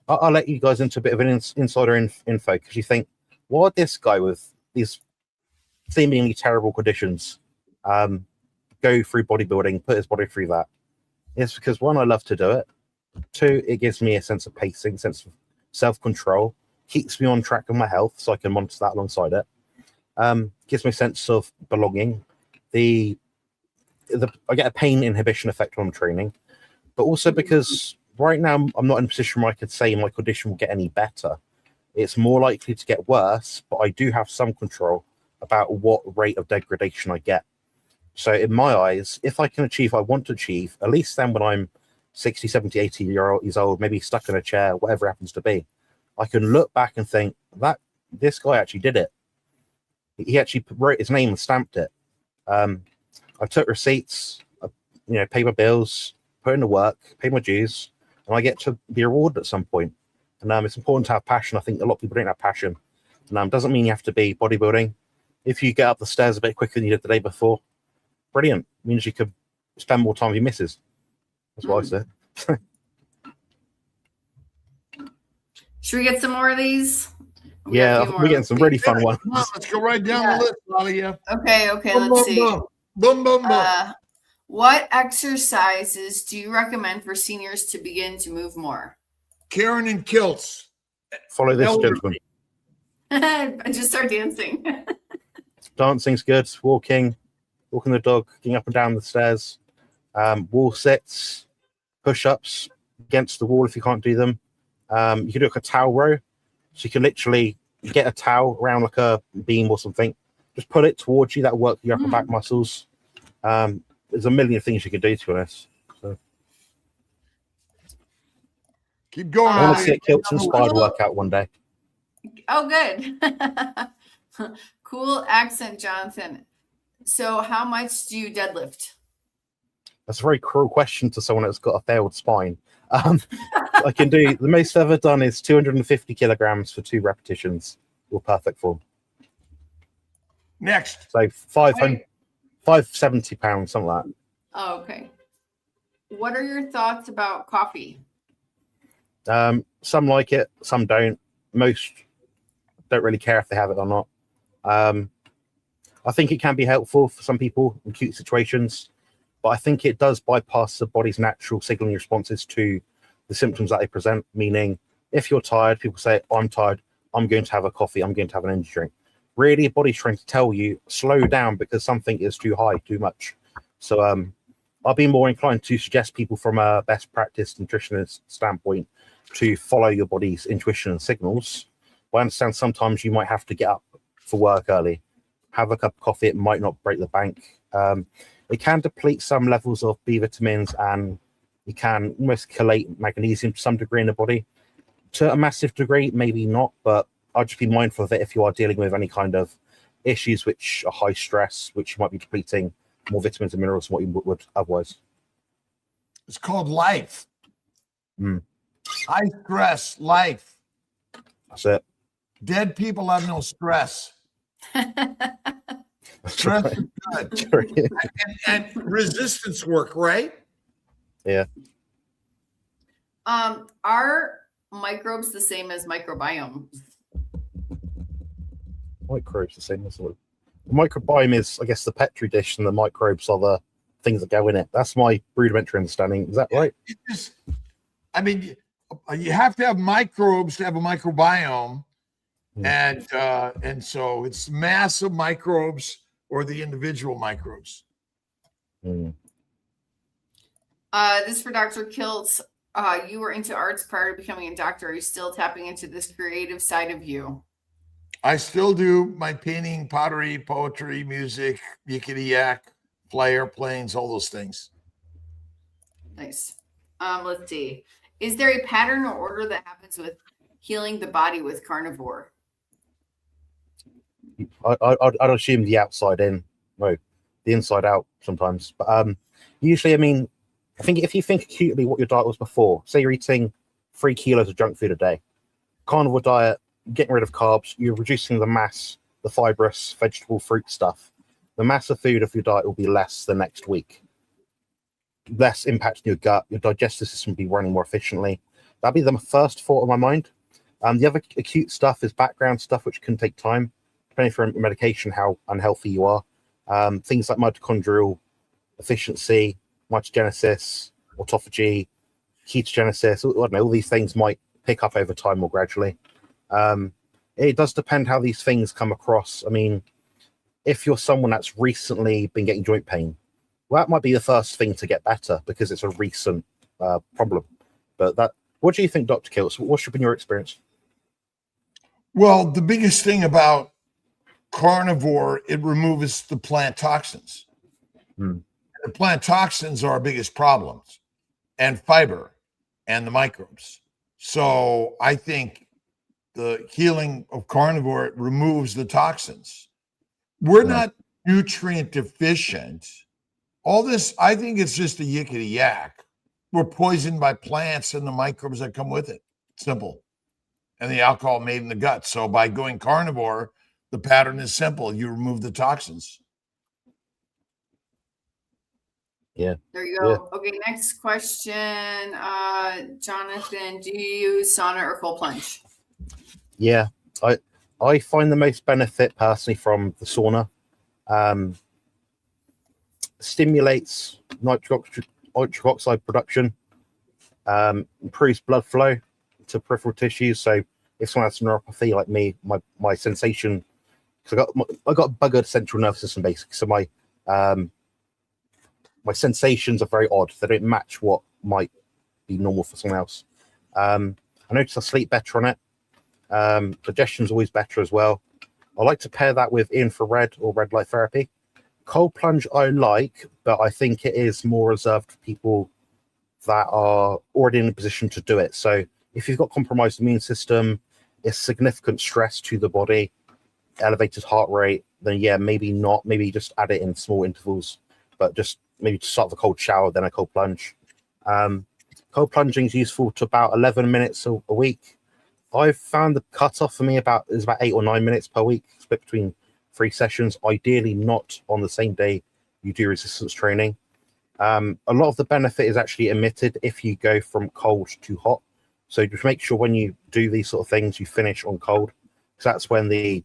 I'll let you guys into a bit of an insider info, because you think, why would this guy with these seemingly terrible conditions go through bodybuilding, put his body through that? It's because, one, I love to do it. Two, it gives me a sense of pacing, sense of self-control, keeps me on track with my health so I can monitor that alongside it. Gives me a sense of belonging. I get a pain inhibition effect when I'm training, but also because right now I'm not in a position where I could say my condition will get any better. It's more likely to get worse, but I do have some control about what rate of degradation I get. So in my eyes, if I can achieve what I want to achieve, at least then when I'm 60, 70, 80 years old, maybe stuck in a chair, whatever it happens to be, I can look back and think that this guy actually did it. He actually wrote his name and stamped it. I took receipts, paid my bills, put in the work, paid my dues, and I get to be rewarded at some point. And it's important to have passion. I think a lot of people don't have passion. And doesn't mean you have to be bodybuilding. If you get up the stairs a bit quicker than you did the day before, brilliant. It means you could spend more time with your missus. That's what I say. Should we get some more of these? Yeah, we're getting some really fun ones. Come on, let's go right down the list, Alia. Okay, Boom, let's boom, see. boom. Boom, boom, boom. What exercises do you recommend for seniors to begin to move more? Karen in kilts. Follow this, Elderly. gentleman. Just start dancing. Dancing's good. Walking the dog, getting up and down the stairs. Wall sits, push-ups against the wall if you can't do them. You can do like a towel row. So you can literally get a towel around like a beam or something. Just put it towards you. That'll work your upper back muscles. There's a million things you can do, to be honest. So. Keep going. I want to see a kilts inspired workout one day. Oh, good. Cool accent, Jonathan. So how much do you deadlift? That's a very cruel question to someone that's got a failed spine. I can do, the most I've ever done is 250 kilograms for 2 repetitions with perfect form. Next. So 570 pounds, something like that. Oh, okay. What are your thoughts about coffee? Some like it, some don't. Most don't really care if they have it or not. I think it can be helpful for some people in acute situations. but I think it does bypass the body's natural signaling responses to the symptoms that they present. Meaning, if you're tired, people say, I'm tired, I'm going to have a coffee, I'm going to have an energy drink. Really, your body's trying to tell you, slow down because something is too high, too much. So I'll be more inclined to suggest people from a best practice nutritionist standpoint to follow your body's intuition and signals. But I understand sometimes you might have to get up for work early, have a cup of coffee. It might not break the bank. It can deplete some levels of B vitamins, and it can almost chelate magnesium to some degree in the body. To a massive degree, maybe not, but I'd just be mindful of it if you are dealing with any kind of issues which are high stress, which might be depleting more vitamins and minerals than what you would otherwise. It's called life. Mm. High stress life. That's it. Dead people have no stress. Stress is good. and resistance work, right? Yeah. Are microbes the same as microbiome? Microbes the same as the microbiome is, I guess, the petri dish, and the microbes are the things that go in it. That's my rudimentary understanding. Is that right? You have to have microbes to have a microbiome, and so it's massive microbes or the individual microbes. This is for Dr. Kiltz. You were into arts prior to becoming a doctor. Are you still tapping into this creative side of you? I still do my painting, pottery, poetry, music, yickety yak, fly airplanes, all those things. Nice. Let's see. Is there a pattern or order that happens with healing the body with carnivore? I'd assume the outside in, no, the inside out sometimes. But usually, I think if you think acutely what your diet was before, say you're eating 3 kilos of junk food a day, carnivore diet, getting rid of carbs, you're reducing the mass, the fibrous, vegetable, fruit stuff. The mass of food of your diet will be less the next week. Less impact on your gut, your digestive system will be running more efficiently. That'd be the first thought of my mind. The other acute stuff is background stuff, which can take time, depending on medication, how unhealthy you are. Things like mitochondrial efficiency, mitogenesis, autophagy, ketogenesis, I don't know, all these things might pick up over time more gradually. It does depend how these things come across. If you're someone that's recently been getting joint pain, well, that might be the first thing to get better because it's a recent problem. But what do you think, Dr. Kiltz? What's been your experience? Well, the biggest thing about carnivore, it removes the plant toxins. The plant toxins are our biggest problems, and fiber and the microbes. So I think the healing of carnivore, it removes the toxins. We're not nutrient deficient. All this, I think it's just a yickety yak. We're poisoned by plants and the microbes that come with it. Simple. And the alcohol made in the gut. So by going carnivore, the pattern is simple. You remove the toxins. Yeah. There you go. Yeah. Okay, next question. Jonathan, do you use sauna or cold plunge? Yeah, I find the most benefit personally from the sauna. Stimulates nitric oxide production, improves blood flow to peripheral tissues. So if someone has neuropathy like me, my sensation, because I got buggered central nervous system basically. So my sensations are very odd. They don't match what might be normal for someone else. I notice I sleep better on it. Digestion's always better as well. I like to pair that with infrared or red light therapy. Cold plunge I like, but I think it is more reserved for people that are already in a position to do it. So if you've got compromised immune system, it's significant stress to the body, elevated heart rate, then yeah, maybe not. Maybe just add it in small intervals, but just maybe to start with a cold shower, then a cold plunge. Cold plunging is useful to about 11 minutes a week. I've found the cutoff for me is about 8 or 9 minutes per week, split between 3 sessions, ideally not on the same day you do resistance training. A lot of the benefit is actually emitted if you go from cold to hot. So just make sure when you do these sort of things, you finish on cold, because that's when the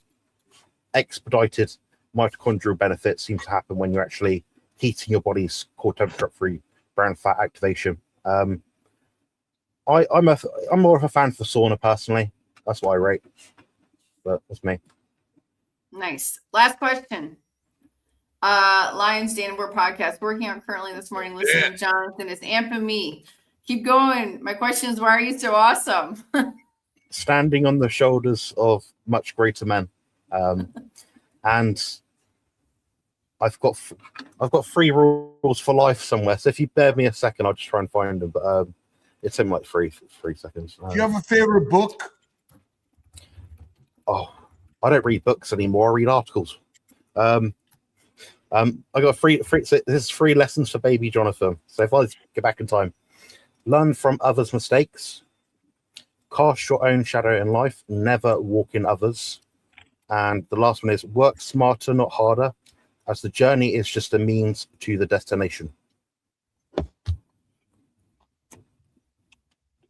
expedited mitochondrial benefits seem to happen, when you're actually heating your body's core temperature up through brown fat activation. I'm more of a fan for sauna personally. That's what I rate, but that's me. Nice. Last question. Lions Danville podcast working on currently this morning. Listening to Jonathan is amping me. Keep going. My question is, why are you so awesome? Standing on the shoulders of much greater men, and I've got 3 rules for life somewhere. So if you bear me a second, I'll just try and find them. But it's in like 3 seconds. Do you have a favorite book? Oh, I don't read books anymore. I read articles. I got 3. So this is 3 lessons for baby Jonathan. So if I go back in time, learn from others' mistakes, cast your own shadow in life, never walk in others, and the last one is work smarter, not harder, as the journey is just a means to the destination.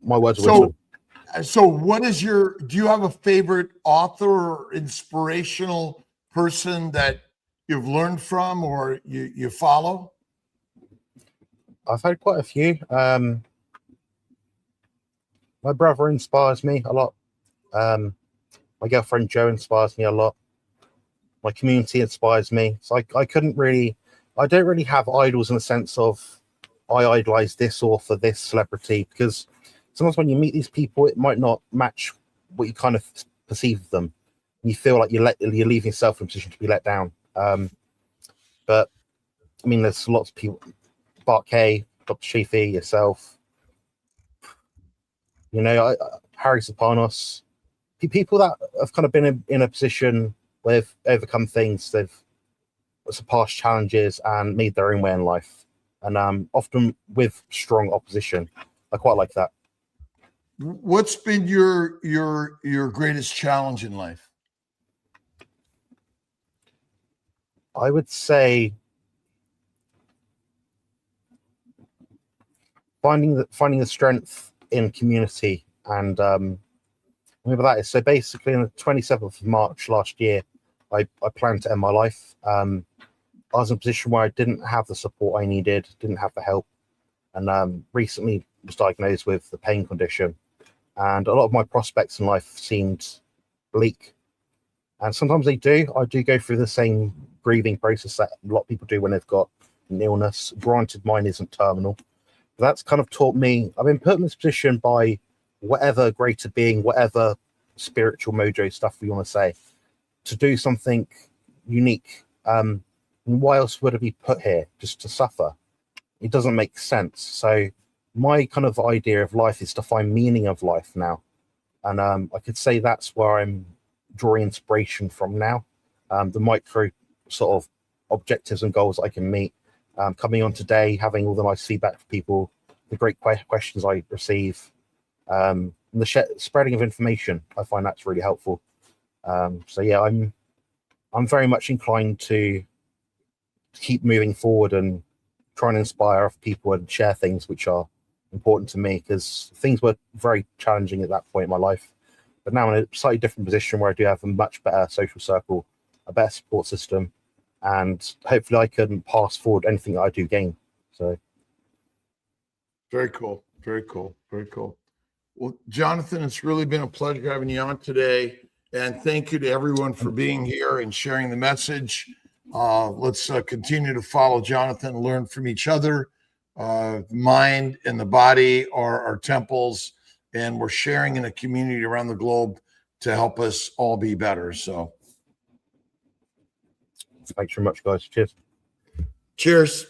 My words of wisdom. So what is do you have a favorite author or inspirational person that you've learned from or you follow? I've had quite a few. My brother inspires me a lot. My girlfriend Jo inspires me a lot. My community inspires me. So I don't really have idols in the sense of I idolize this author, this celebrity, because sometimes when you meet these people, it might not match what you kind of perceive of them. You feel like you're leaving yourself in a position to be let down. But I mean, there's lots of people, Bart Kay, Dr. Sheafy, yourself, Harry Sopanos, people that have kind of been in a position where they've overcome things, they've surpassed challenges and made their own way in life, and often with strong opposition. I quite like that. What's been your greatest challenge in life? I would say finding the strength in community, and remember that is so basically on the 27th of March last year, I planned to end my life. I was in a position where I didn't have the support I needed, didn't have the help, and recently was diagnosed with the pain condition, and a lot of my prospects in life seemed bleak. And sometimes I do go through the same grieving process that a lot of people do when they've got an illness. Granted, mine isn't terminal. But that's kind of taught me, I've been put in this position by whatever greater being, whatever spiritual mojo stuff we want to say, to do something unique. Why else would I be put here? Just to suffer? It doesn't make sense. So my kind of idea of life is to find meaning of life now. And I could say that's where I'm drawing inspiration from now. The micro sort of objectives and goals I can meet. Coming on today, having all the nice feedback from people, the great questions I receive, and the spreading of information, I find that's really helpful. So yeah, I'm very much inclined to keep moving forward and try and inspire other people and share things which are important to me, because things were very challenging at that point in my life. But now I'm in a slightly different position where I do have a much better social circle, a better support system, and hopefully I can pass forward anything that I do gain. So very cool. Very cool. Very cool. Well, Jonathan, it's really been a pleasure having you on today. And thank you to everyone for being here and sharing the message. Let's continue to follow Jonathan, learn from each other. The mind and the body are our temples, and we're sharing in a community around the globe to help us all be better. So thanks very much, guys. Cheers. Cheers.